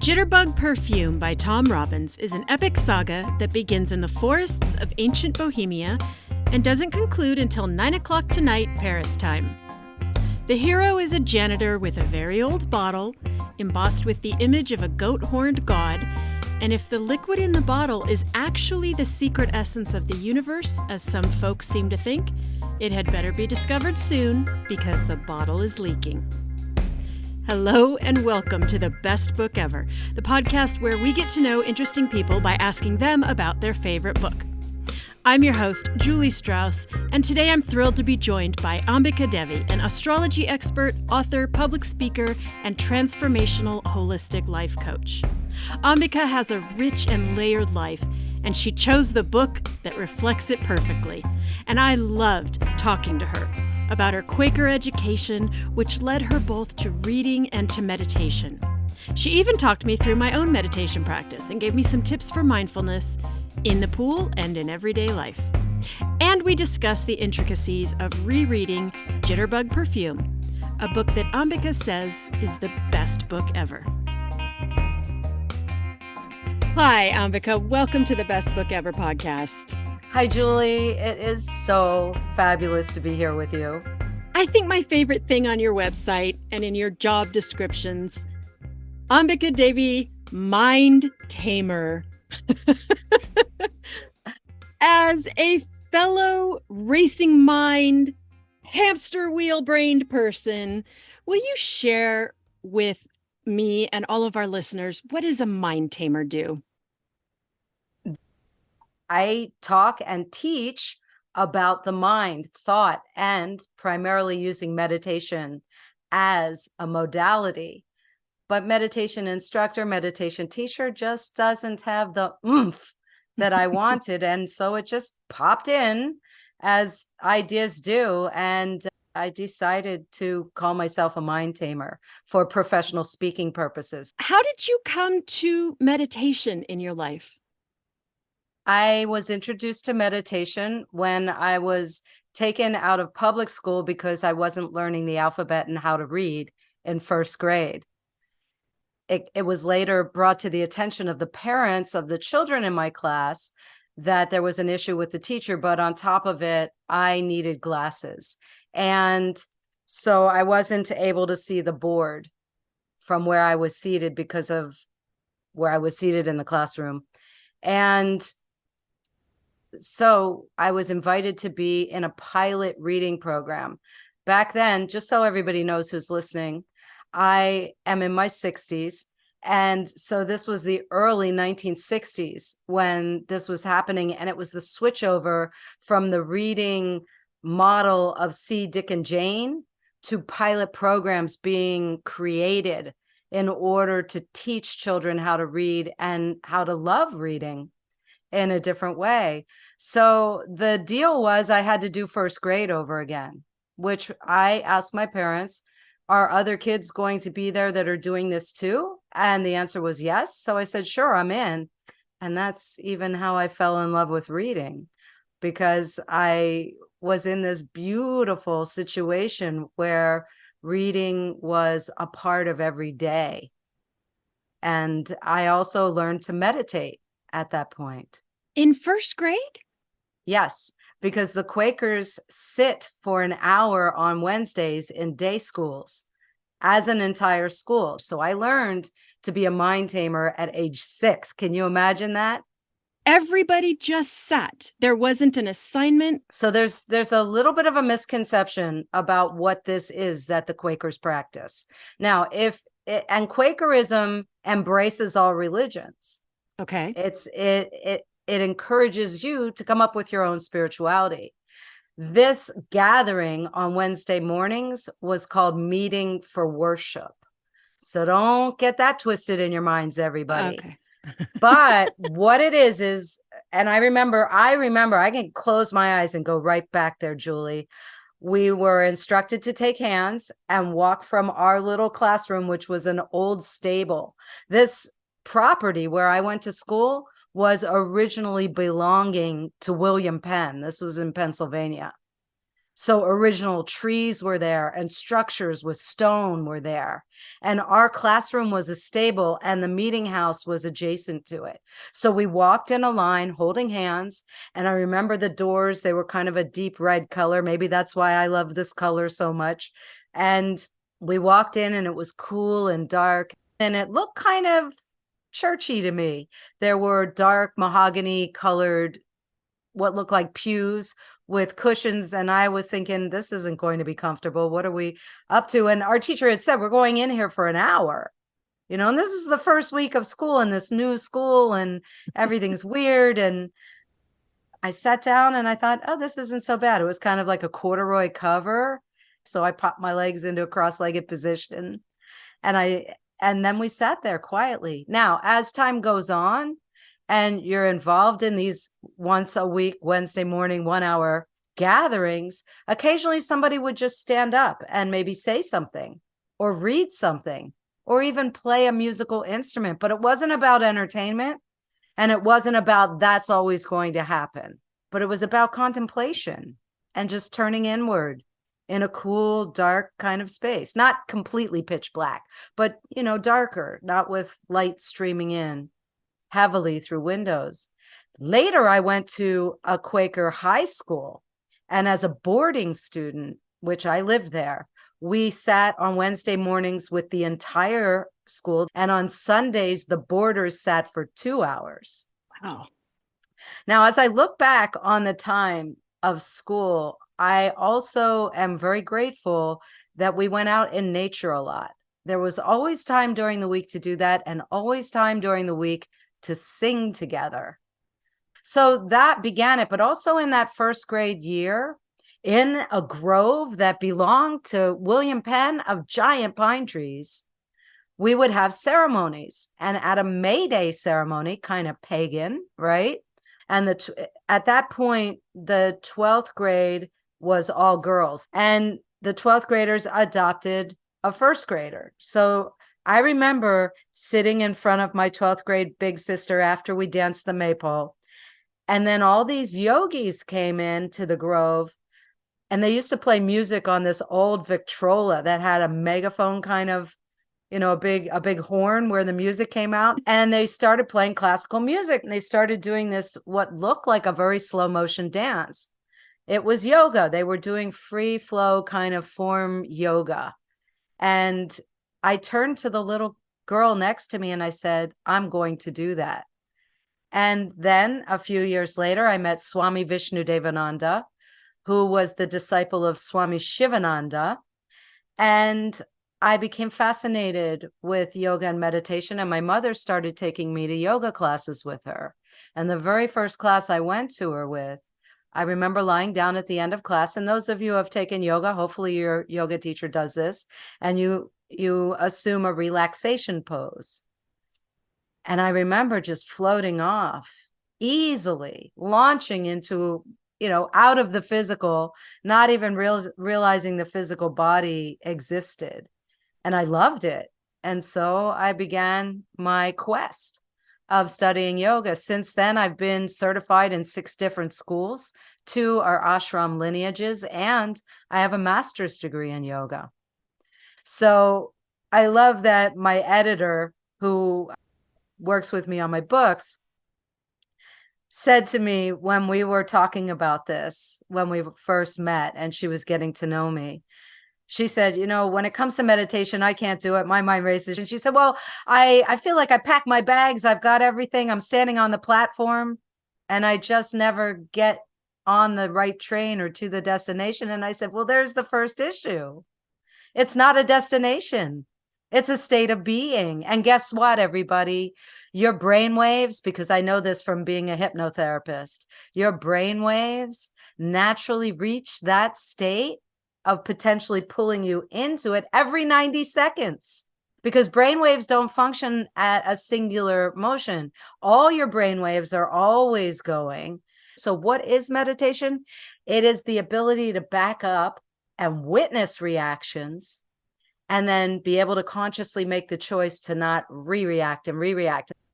Jitterbug Perfume by Tom Robbins is an epic saga that begins in the forests of ancient Bohemia and doesn't conclude until 9 o'clock tonight Paris time. The hero is a janitor with a very old bottle, embossed with the image of a goat-horned god, and if the liquid in the bottle is actually the secret essence of the universe, as some folks seem to think, it had better be discovered soon because the bottle is leaking. Hello and welcome to The Best Book Ever, the podcast where we get to know interesting people by asking them about their favorite book. I'm your host, Julie Strauss, and today I'm thrilled to be joined by Ambika Devi, an astrology expert, author, public speaker, and transformational holistic life coach. Ambika has a rich and layered life, and she chose the book that reflects it perfectly. And I loved talking to her about her Quaker education, which led her both to reading and to meditation. She even talked me through my own meditation practice and gave me some tips for mindfulness in the pool and in everyday life. And we discussed the intricacies of rereading Jitterbug Perfume, a book that Ambika says is the best book ever. Hi, Ambika. Welcome to the Best Book Ever podcast. Hi, Julie. It is so fabulous to be here with you. I think my favorite thing on your website and in your job descriptions, Ambika Devi, Mind Tamer. As a fellow racing mind, hamster wheel brained person, will you share with me and all of our listeners, what does a mind tamer do? I talk and teach about the mind, thought, and primarily using meditation as a modality. But meditation instructor, meditation teacher just doesn't have the oomph that I wanted. And so it just popped in as ideas do. And I decided to call myself a mind tamer for professional speaking purposes. How did you come to meditation in your life? I was introduced to meditation when I was taken out of public school because I wasn't learning the alphabet and how to read in first grade. It was later brought to the attention of the parents of the children in my class that there was an issue with the teacher, but on top of it, I needed glasses. And so I wasn't able to see the board from where I was seated because of where I was seated in the classroom. And so I was invited to be in a pilot reading program. Back then, just so everybody knows who's listening, I am in my 60s. And so this was the early 1960s when this was happening. And it was the switchover from the reading model of C, Dick, and Jane to pilot programs being created in order to teach children how to read and how to love reading in a different way. So the deal was I had to do first grade over again, which I asked my parents, are other kids going to be there that are doing this too? And the answer was yes. So I said, sure, I'm in. And that's even how I fell in love with reading, because I was in this beautiful situation where reading was a part of every day. And I also learned to meditate at that point. In first grade? Yes, because the Quakers sit for an hour on Wednesdays in day schools as an entire school. So I learned to be a mind tamer at age 6. Can you imagine that? Everybody just sat. There wasn't an assignment. So there's a little bit of a misconception about what this is that the Quakers practice. Now, and Quakerism embraces all religions. Okay. It encourages you to come up with your own spirituality. This gathering on Wednesday mornings was called Meeting for Worship. So don't get that twisted in your minds, everybody. Okay. But what it is, and I remember, I can close my eyes and go right back there, Julie. We were instructed to take hands and walk from our little classroom, which was an old stable. This property where I went to school was originally belonging to William Penn. This was in Pennsylvania. So original trees were there and structures with stone were there. And our classroom was a stable and the meeting house was adjacent to it. So we walked in a line holding hands. And I remember the doors, they were kind of a deep red color. Maybe that's why I love this color so much. And we walked in and it was cool and dark. And it looked kind of churchy to me. There were dark mahogany colored, what looked like pews with cushions. And I was thinking, this isn't going to be comfortable. What are we up to? And our teacher had said, we're going in here for an hour, and this is the first week of school in this new school and everything's weird. And I sat down and I thought, oh, this isn't so bad. It was kind of like a corduroy cover. So I popped my legs into a cross-legged position and then we sat there quietly. Now, as time goes on, and you're involved in these once a week, Wednesday morning, 1 hour gatherings, occasionally somebody would just stand up and maybe say something or read something or even play a musical instrument. But it wasn't about entertainment and it wasn't about that's always going to happen, but it was about contemplation and just turning inward in a cool, dark kind of space, not completely pitch black, but, darker, not with light streaming in heavily through windows. Later, I went to a Quaker high school. And as a boarding student, which I lived there, we sat on Wednesday mornings with the entire school. And on Sundays, the boarders sat for 2 hours. Wow. Now, as I look back on the time of school, I also am very grateful that we went out in nature a lot. There was always time during the week to do that and always time during the week to sing together. So that began it. But also in that first grade year, in a grove that belonged to William Penn of giant pine trees, we would have ceremonies. And at a May Day ceremony, kind of pagan, right? And at that point, the 12th grade was all girls. And the 12th graders adopted a first grader. So I remember sitting in front of my 12th grade big sister after we danced the maypole. And then all these yogis came into the grove and they used to play music on this old Victrola that had a megaphone kind of, a big horn where the music came out. And they started playing classical music and they started doing this, what looked like a very slow motion dance. It was yoga. They were doing free flow kind of form yoga. And I turned to the little girl next to me and I said, I'm going to do that. And then a few years later, I met Swami Vishnudevananda, who was the disciple of Swami Shivananda. And I became fascinated with yoga and meditation. And my mother started taking me to yoga classes with her. And the very first class I went to her with, I remember lying down at the end of class. And those of you who have taken yoga, hopefully your yoga teacher does this, and you assume a relaxation pose. And I remember just floating off easily, launching into, out of the physical, not even realizing the physical body existed. And I loved it. And so I began my quest of studying yoga. Since then, I've been certified in 6 different schools. 2 are ashram lineages, and I have a master's degree in yoga. So I love that my editor, who works with me on my books, said to me when we were talking about this, when we first met and she was getting to know me, she said, when it comes to meditation, I can't do it. My mind races. And she said, well, I feel like I pack my bags. I've got everything. I'm standing on the platform and I just never get on the right train or to the destination. And I said, well, there's the first issue. It's not a destination. It's a state of being. And guess what, everybody? Your brain waves, because I know this from being a hypnotherapist, your brain waves naturally reach that state of potentially pulling you into it every 90 seconds, because brain waves don't function at a singular motion. All your brain waves are always going. So what is meditation? It is the ability to back up and witness reactions and then be able to consciously make the choice to not react.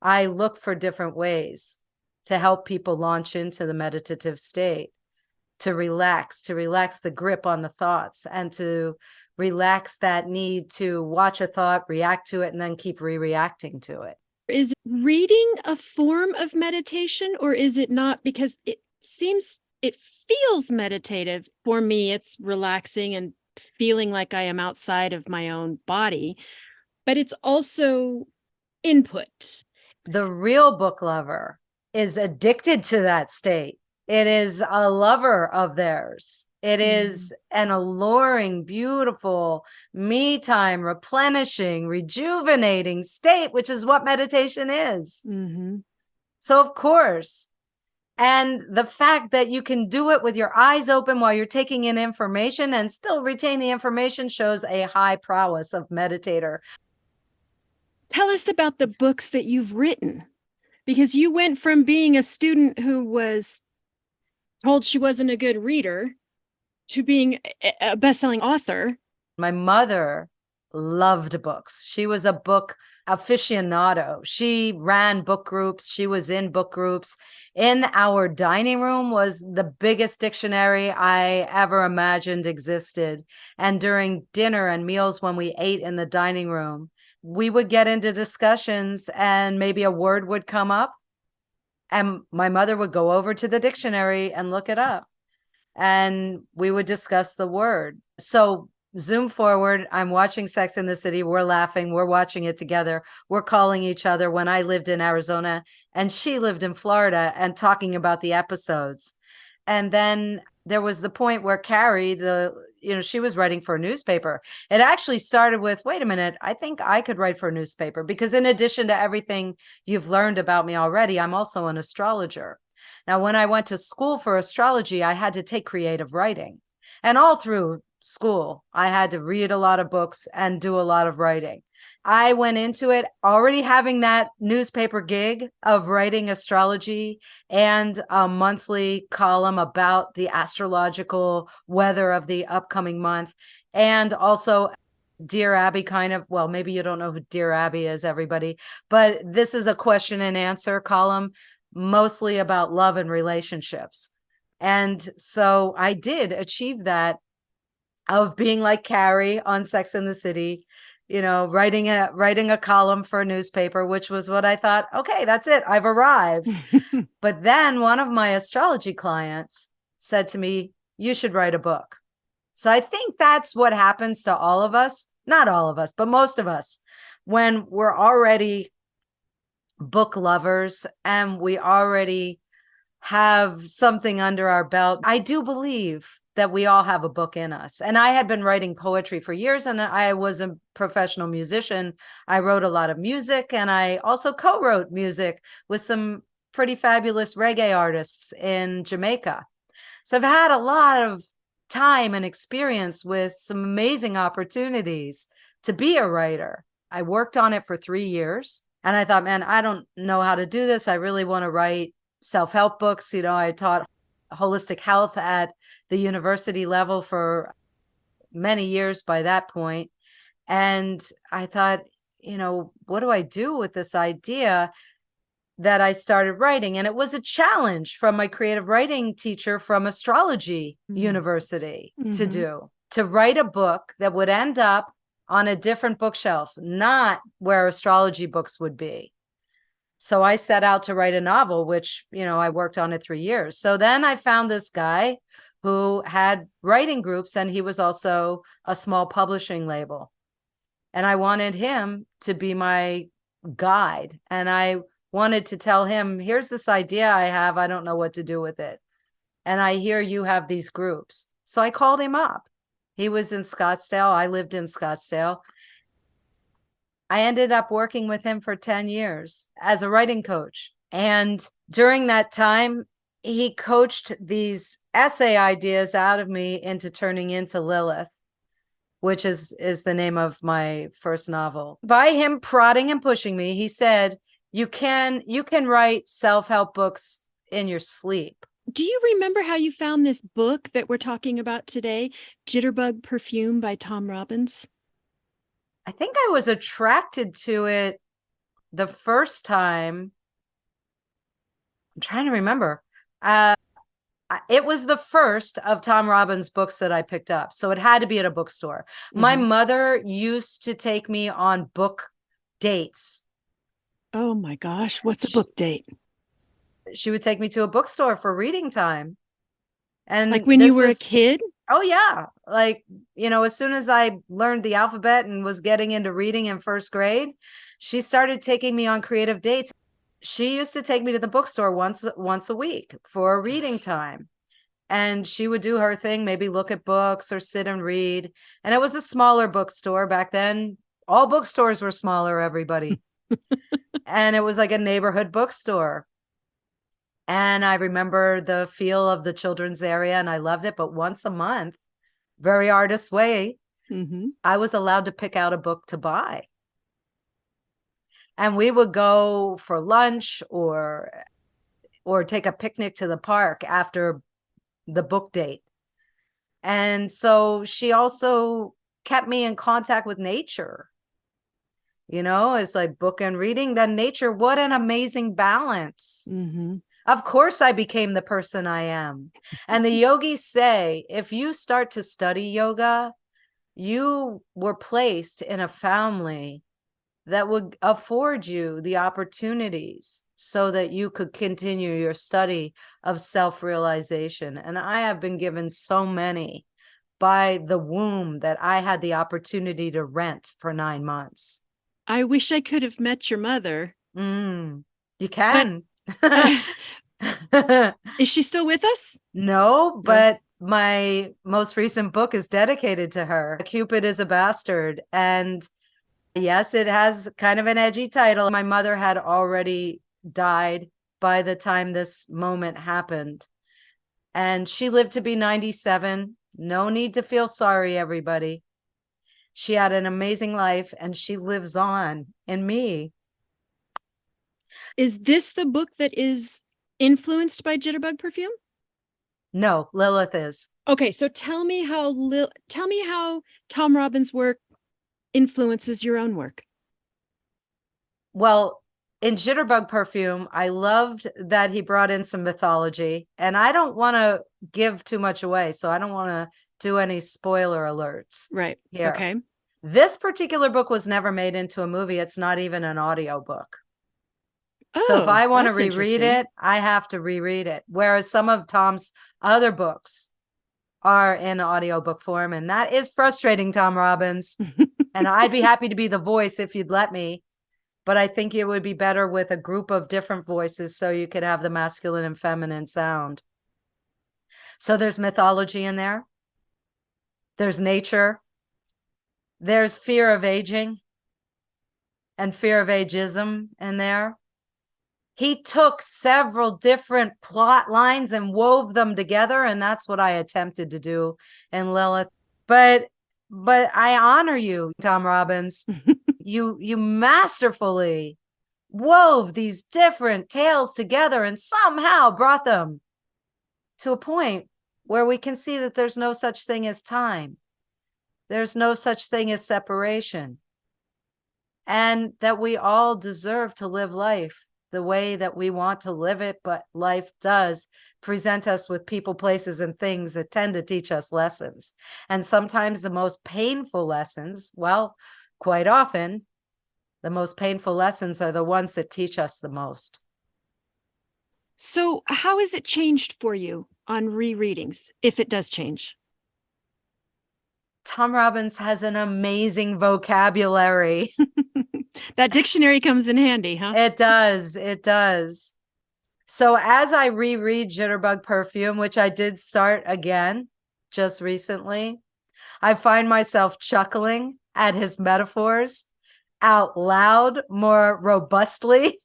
I look for different ways to help people launch into the meditative state, to relax the grip on the thoughts, and to relax that need to watch a thought, react to it, and then keep reacting to it. Is reading a form of meditation, or is it not? Because it feels meditative. For me, it's relaxing and feeling like I am outside of my own body, but it's also input. The real book lover is addicted to that state. It is a lover of theirs. It is an alluring, beautiful, me time, replenishing, rejuvenating state, which is what meditation is. So, of course, and the fact that you can do it with your eyes open while you're taking in information and still retain the information shows a high prowess of meditator. Tell us about the books that you've written, because you went from being a student who was told she wasn't a good reader to being a best-selling author. My mother loved books. She was a book aficionado. She ran book groups. She was in book groups. In our dining room was the biggest dictionary I ever imagined existed. And during dinner and meals, when we ate in the dining room, we would get into discussions and maybe a word would come up. And my mother would go over to the dictionary and look it up. And we would discuss the word. So zoom forward, I'm watching Sex and the City. We're laughing. We're watching it together. We're calling each other when I lived in Arizona and she lived in Florida and talking about the episodes. And then there was the point where Carrie, she was writing for a newspaper. It actually started with, wait a minute, I think I could write for a newspaper, because in addition to everything you've learned about me already, I'm also an astrologer. Now, when I went to school for astrology, I had to take creative writing. And all through school, I had to read a lot of books and do a lot of writing. I went into it already having that newspaper gig of writing astrology and a monthly column about the astrological weather of the upcoming month. And also Dear Abby kind of, well, maybe you don't know who Dear Abby is, everybody, but this is a question and answer column, mostly about love and relationships. And so I did achieve that of being like Carrie on Sex and the City, writing a column for a newspaper, which was what I thought, okay, that's it, I've arrived. But then one of my astrology clients said to me, you should write a book. So I think that's what happens to all of us, not all of us, but most of us, when we're already book lovers and we already have something under our belt. I do believe that we all have a book in us. And I had been writing poetry for years, and I was a professional musician. I wrote a lot of music, and I also co-wrote music with some pretty fabulous reggae artists in Jamaica. So I've had a lot of time and experience with some amazing opportunities to be a writer. I worked on it for 3 years, and I thought, man, I don't know how to do this. I really want to write self-help books. I taught holistic health at the university level for many years by that point. And I thought, what do I do with this idea that I started writing? And it was a challenge from my creative writing teacher from astrology university to write a book that would end up on a different bookshelf, not where astrology books would be. So I set out to write a novel, which, I worked on it 3 years. So then I found this guy who had writing groups, and he was also a small publishing label. And I wanted him to be my guide. And I wanted to tell him, here's this idea I have. I don't know what to do with it. And I hear you have these groups. So I called him up. He was in Scottsdale. I lived in Scottsdale. I ended up working with him for 10 years as a writing coach. And during that time, he coached these essay ideas out of me into turning into Lilith, which is the name of my first novel. By him prodding and pushing me, he said, you can write self-help books in your sleep. Do you remember how you found this book that we're talking about today, Jitterbug Perfume by Tom Robbins? I think I was attracted to it the first time. I'm trying to remember. I It was the first of Tom Robbins' books that I picked up. So it had to be at a bookstore. My mother used to take me on book dates. Oh my gosh. What's a book date? She would take me to a bookstore for reading time. And like when you were a kid? Oh, yeah. Like, as soon as I learned the alphabet and was getting into reading in first grade, she started taking me on creative dates. She used to take me to the bookstore once a week for a reading time. And she would do her thing, maybe look at books or sit and read. And it was a smaller bookstore back then. All bookstores were smaller, everybody. And it was like a neighborhood bookstore. And I remember the feel of the children's area and I loved it. But once a month, very artist way, I was allowed to pick out a book to buy. And we would go for lunch or take a picnic to the park after the book date. And so she also kept me in contact with nature. It's like book and reading, then nature. What an amazing balance. Of course, I became the person I am. And the yogis say, if you start to study yoga, you were placed in a family that would afford you the opportunities so that you could continue your study of self-realization. And I have been given so many by the womb that I had the opportunity to rent for 9 months. I wish I could have met your mother. You can. Is she still with us? No, but my most recent book is dedicated to her. Cupid is a Bastard. And yes, it has kind of an edgy title. My mother had already died by the time this moment happened. And she lived to be 97. No need to feel sorry, everybody. She had an amazing life and she lives on in me. Is this the book that is influenced by Jitterbug Perfume? No, Lilith is. Okay, so tell me how Tom Robbins' work influences your own work. Well, in Jitterbug Perfume, I loved that he brought in some mythology, and I don't want to give too much away, so I don't want to do any spoiler alerts. Right. Here. Okay. This particular book was never made into a movie. It's not even an audio book. So if I want to reread it, I have to reread it. Whereas some of Tom's other books are in audiobook form, and that is frustrating, Tom Robbins. And I'd be happy to be the voice if you'd let me. But I think it would be better with a group of different voices so you could have the masculine and feminine sound. So there's mythology in there. There's nature. There's fear of aging and fear of ageism in there. He took several different plot lines and wove them together, and that's what I attempted to do in Lilith. But I honor you, Tom Robbins. You masterfully wove these different tales together and somehow brought them to a point where we can see that there's no such thing as time. There's no such thing as separation. And that we all deserve to live life the way that we want to live it, but life does present us with people, places, and things that tend to teach us lessons. And sometimes the most painful lessons, well, quite often, the most painful lessons are the ones that teach us the most. So how has it changed for you on rereadings, if it does change? Tom Robbins has an amazing vocabulary. That dictionary comes in handy, huh? It does. It does. So as I reread Jitterbug Perfume, which I did start again just recently, I find myself chuckling at his metaphors out loud, more robustly.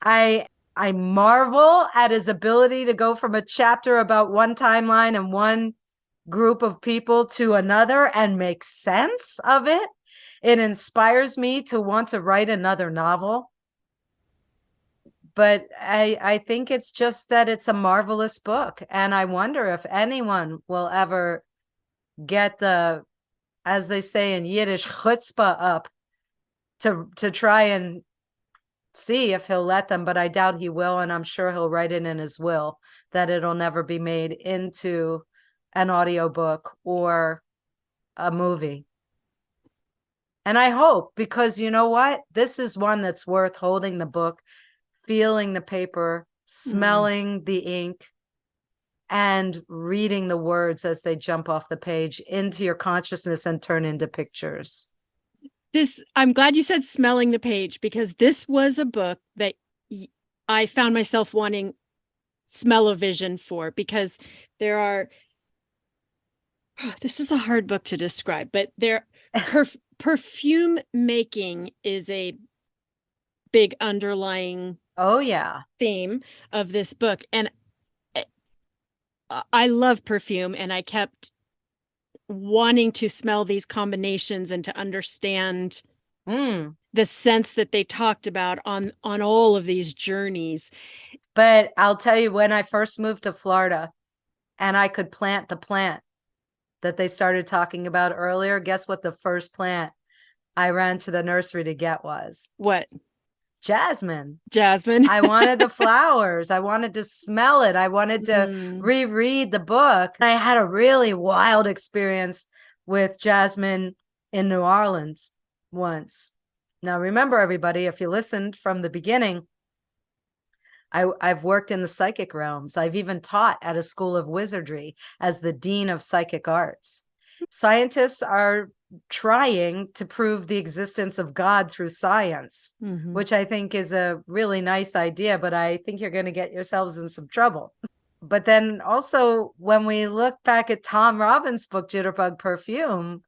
I marvel at his ability to go from a chapter about one timeline and one group of people to another and make sense of it. It inspires me to want to write another novel. But I think it's just that it's a marvelous book. And I wonder if anyone will ever get the, as they say in Yiddish, chutzpah up to try and see if he'll let them, but I doubt he will. And I'm sure he'll write it in his will that it'll never be made into an audiobook or a movie. And I hope, because you know what? This is one that's worth holding the book, feeling the paper, smelling the ink, and reading the words as they jump off the page into your consciousness and turn into pictures. I'm glad you said smelling the page, because this was a book that I found myself wanting smell-o-vision for, because there are, this is a hard book to describe, but perfume making is a big underlying theme of this book. And I love perfume, and I kept wanting to smell these combinations and to understand the sense that they talked about on all of these journeys. But I'll tell you, when I first moved to Florida and I could plant the plant that they started talking about earlier, guess what the first plant I ran to the nursery to get was? What? Jasmine. I wanted the flowers. I wanted to smell it. I wanted to reread the book. I had a really wild experience with jasmine in New Orleans once. Now, remember, everybody, if you listened from the beginning, I've worked in the psychic realms. I've even taught at a school of wizardry as the dean of psychic arts. Scientists are trying to prove the existence of God through science, which I think is a really nice idea, but I think you're going to get yourselves in some trouble. But then also, when we look back at Tom Robbins' book, Jitterbug Perfume,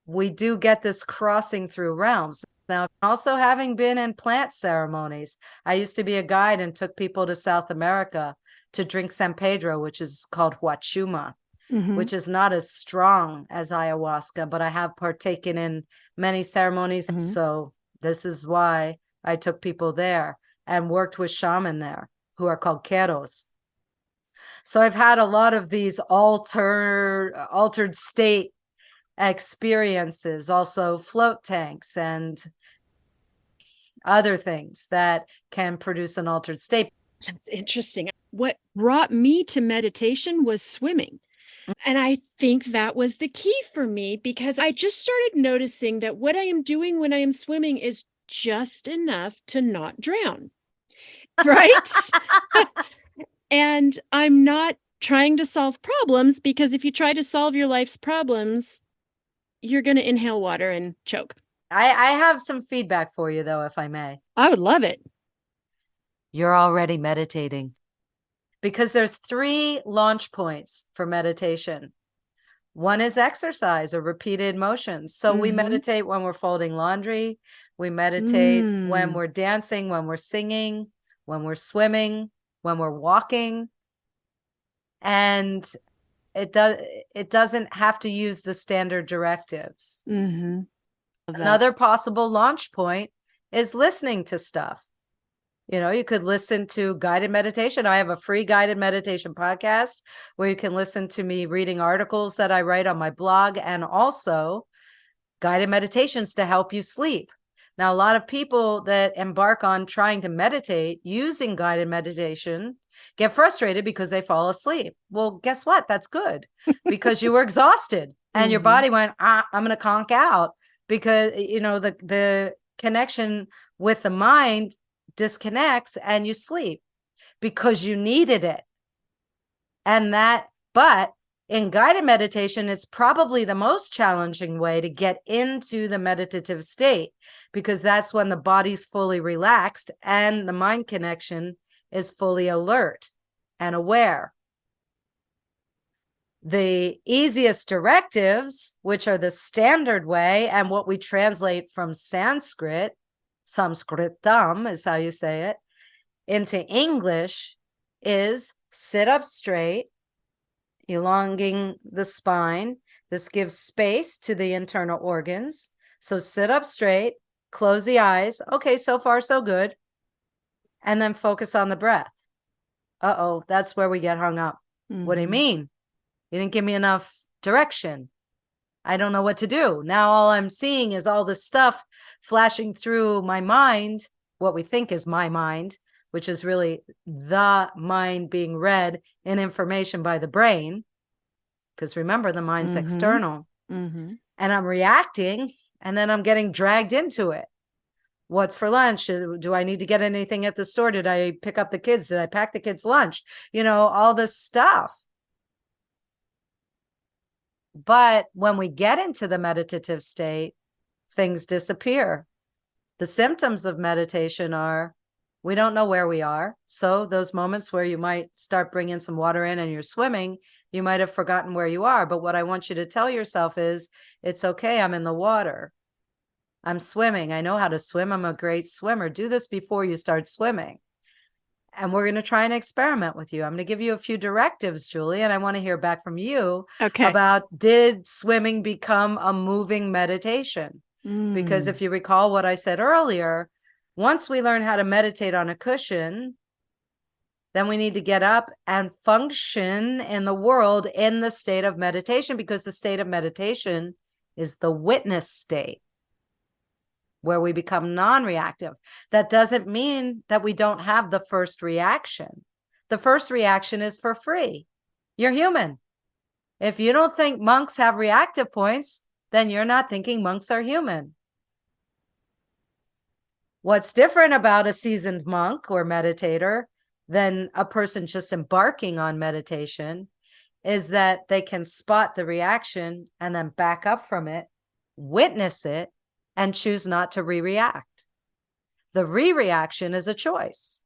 we do get this crossing through realms. Now, also having been in plant ceremonies, I used to be a guide and took people to South America to drink San Pedro, which is called huachuma, which is not as strong as ayahuasca, but I have partaken in many ceremonies. So this is why I took people there and worked with shaman there who are called queros. So I've had a lot of these altered state experiences, also float tanks and other things that can produce an altered state. That's interesting. What brought me to meditation was swimming. And I think that was the key for me, because I just started noticing that what I am doing when I am swimming is just enough to not drown. Right? And I'm not trying to solve problems, because if you try to solve your life's problems, you're going to inhale water and choke. I have some feedback for you, though, if I may. I would love it. You're already meditating, because there's 3 launch points for meditation. One is exercise or repeated motions. So we meditate when we're folding laundry. We meditate when we're dancing, when we're singing, when we're swimming, when we're walking. And it doesn't have to use the standard directives. Another possible launch point is listening to stuff. You know, you could listen to guided meditation. I have a free guided meditation podcast where you can listen to me reading articles that I write on my blog, and also guided meditations to help you sleep. Now, a lot of people that embark on trying to meditate using guided meditation get frustrated because they fall asleep. Well, guess what? That's good, because you were exhausted and your body went, I'm going to conk out, because, you know, the connection with the mind disconnects and you sleep because you needed it. But in guided meditation, it's probably the most challenging way to get into the meditative state, because that's when the body's fully relaxed and the mind connection is fully alert and aware. The easiest directives, which are the standard way and what we translate from Sanskrit, Samskritam is how you say it, into English, is sit up straight, elongating the spine. This gives space to the internal organs. So sit up straight, close the eyes. Okay, so far so good. And then focus on the breath. That's where we get hung up. What do you mean? You didn't give me enough direction. I don't know what to do. Now all I'm seeing is all this stuff flashing through my mind, what we think is my mind, which is really the mind being read in information by the brain. Because remember, the mind's external. And I'm reacting, and then I'm getting dragged into it. What's for lunch? Do I need to get anything at the store? Did I pick up the kids? Did I pack the kids' lunch? You know, all this stuff. But when we get into the meditative state, things disappear. The symptoms of meditation are we don't know where we are. So those moments where you might start bringing some water in and you're swimming, you might have forgotten where you are. But what I want you to tell yourself is, it's okay. I'm in the water. I'm swimming. I know how to swim. I'm a great swimmer. Do this before you start swimming. And we're going to try and experiment with you. I'm going to give you a few directives, Julie, and I want to hear back from you about, did swimming become a moving meditation? Because if you recall what I said earlier, once we learn how to meditate on a cushion, then we need to get up and function in the world in the state of meditation, because the state of meditation is the witness state, where we become non-reactive. That doesn't mean that we don't have the first reaction. The first reaction is for free. You're human. If you don't think monks have reactive points, then you're not thinking monks are human. What's different about a seasoned monk or meditator than a person just embarking on meditation is that they can spot the reaction and then back up from it, witness it, and choose not to re-react. The re-reaction is a choice.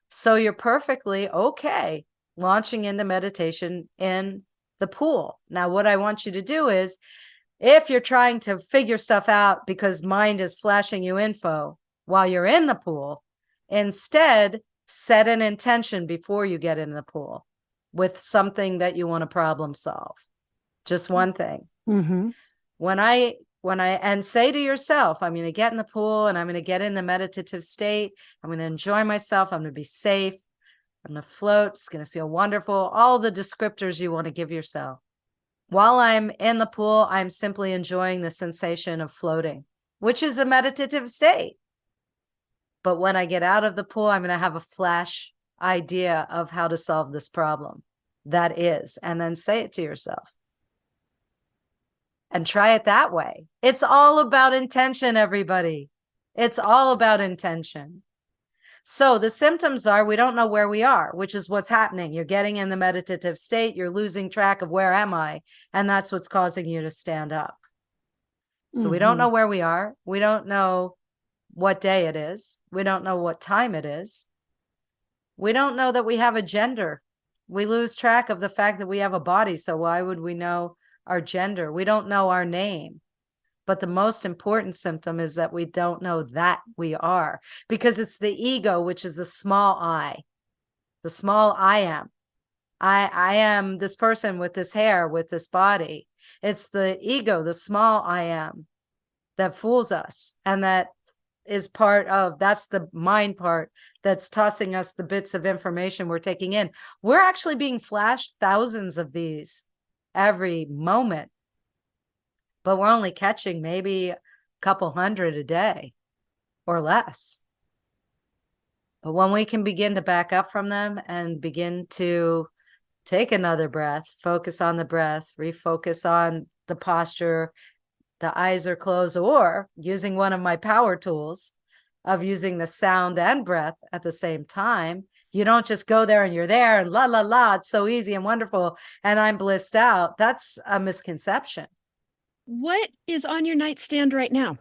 So you're perfectly okay launching into meditation in the pool. Now, what I want you to do is, if you're trying to figure stuff out because mind is flashing you info while you're in the pool, instead set an intention before you get in the pool with something that you want to problem solve. Just one thing. And say to yourself, I'm going to get in the pool and I'm going to get in the meditative state. I'm going to enjoy myself. I'm going to be safe. I'm going to float. It's going to feel wonderful. All the descriptors you want to give yourself. While I'm in the pool, I'm simply enjoying the sensation of floating, which is a meditative state. But when I get out of the pool, I'm going to have a flash idea of how to solve this problem. That is, and then say it to yourself. And try it that way. It's all about intention, everybody. It's all about intention. So the symptoms are, we don't know where we are, which is what's happening. You're getting in the meditative state. You're losing track of where am I? And that's what's causing you to stand up. So we don't know where we are. We don't know what day it is. We don't know what time it is. We don't know that we have a gender. We lose track of the fact that we have a body. So why would we know our gender? We don't know our name. But the most important symptom is that we don't know that we are, because it's the ego, which is the small I, the small I am. I am this person with this hair, with this body. It's the ego, the small I am, that fools us. And that is that's the mind part that's tossing us the bits of information we're taking in. We're actually being flashed thousands of these every moment, but we're only catching maybe a couple hundred a day or less. But when we can begin to back up from them and begin to take another breath, focus on the breath, refocus on the posture, the eyes are closed, or using one of my power tools of using the sound and breath at the same time. You don't just go there and you're there and la, la, la, it's so easy and wonderful and I'm blissed out. That's a misconception. What is on your nightstand right now?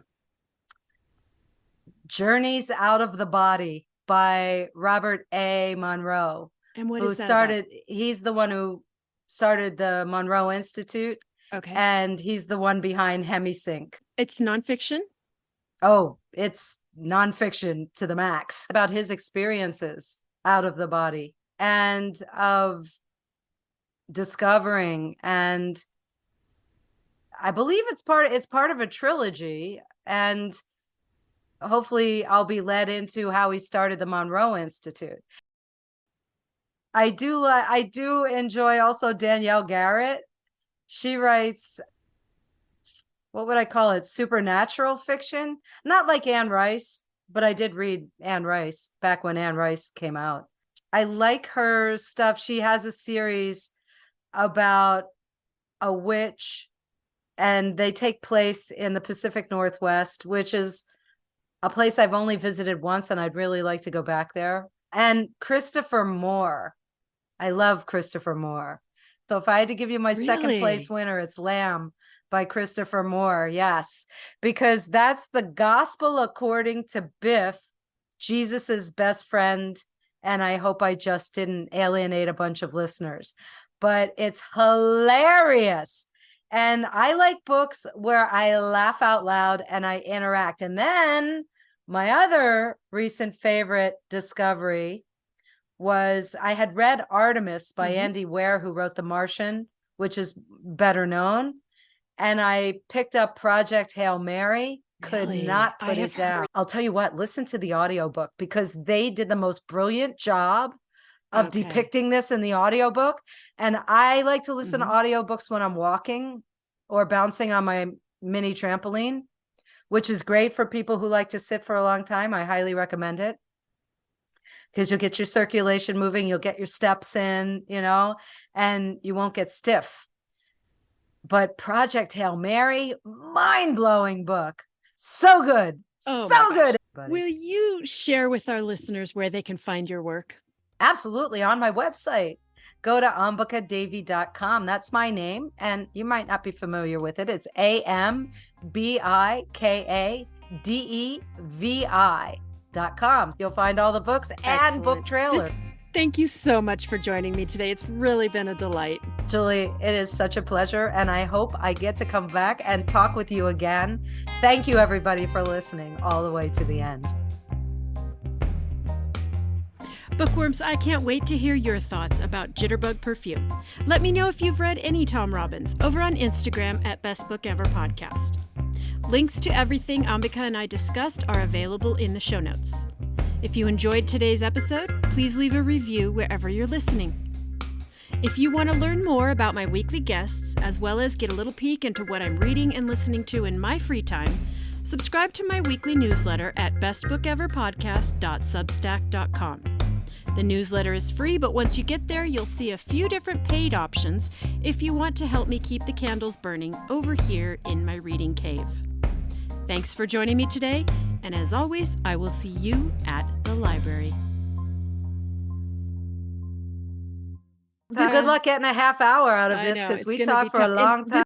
Journeys Out of the Body by Robert A. Monroe. And what is that about? He's the one who started the Monroe Institute. Okay. And he's the one behind Hemisync. It's nonfiction? Oh, it's nonfiction to the max, about his experiences out of the body and of discovering. And I believe it's part of a trilogy, and hopefully I'll be led into how he started the Monroe Institute. I do enjoy also Danielle Garrett. She writes, what would I call it? Supernatural fiction. Not like Anne Rice, but I did read Anne Rice back when Anne Rice came out. I like her stuff. She has a series about a witch, and they take place in the Pacific Northwest, which is a place I've only visited once, and I'd really like to go back there. And Christopher Moore. I love Christopher Moore. So if I had to give you my second place winner, it's Lamb by Christopher Moore. Yes, because that's the gospel according to Biff, Jesus's best friend. And I hope I just didn't alienate a bunch of listeners, but it's hilarious. And I like books where I laugh out loud and I interact. And then my other recent favorite discovery was I had read Artemis by Andy Weir, who wrote The Martian, which is better known. And I picked up Project Hail Mary, could not put it down. I'll tell you what, listen to the audiobook, because they did the most brilliant job of depicting this in the audiobook. And I like to listen to audiobooks when I'm walking or bouncing on my mini trampoline, which is great for people who like to sit for a long time. I highly recommend it, because you'll get your circulation moving, you'll get your steps in, you know, and you won't get stiff. But Project Hail Mary, mind-blowing book. So good. So good. Will you share with our listeners where they can find your work? Absolutely. On my website. Go to ambikadevi.com. That's my name. And you might not be familiar with it. It's AMBIKADEVI.com. You'll find all the books and book trailers. Thank you so much for joining me today. It's really been a delight. Julie, it is such a pleasure, and I hope I get to come back and talk with you again. Thank you, everybody, for listening all the way to the end. Bookworms, I can't wait to hear your thoughts about Jitterbug Perfume. Let me know if you've read any Tom Robbins over on Instagram at Best Book Ever Podcast. Links to everything Ambika and I discussed are available in the show notes. If you enjoyed today's episode, please leave a review wherever you're listening. If you want to learn more about my weekly guests, as well as get a little peek into what I'm reading and listening to in my free time, subscribe to my weekly newsletter at bestbookeverpodcast.substack.com. The newsletter is free, but once you get there, you'll see a few different paid options if you want to help me keep the candles burning over here in my reading cave. Thanks for joining me today, and as always, I will see you at the library. Good luck getting a half hour out of this, because we talked for a long time.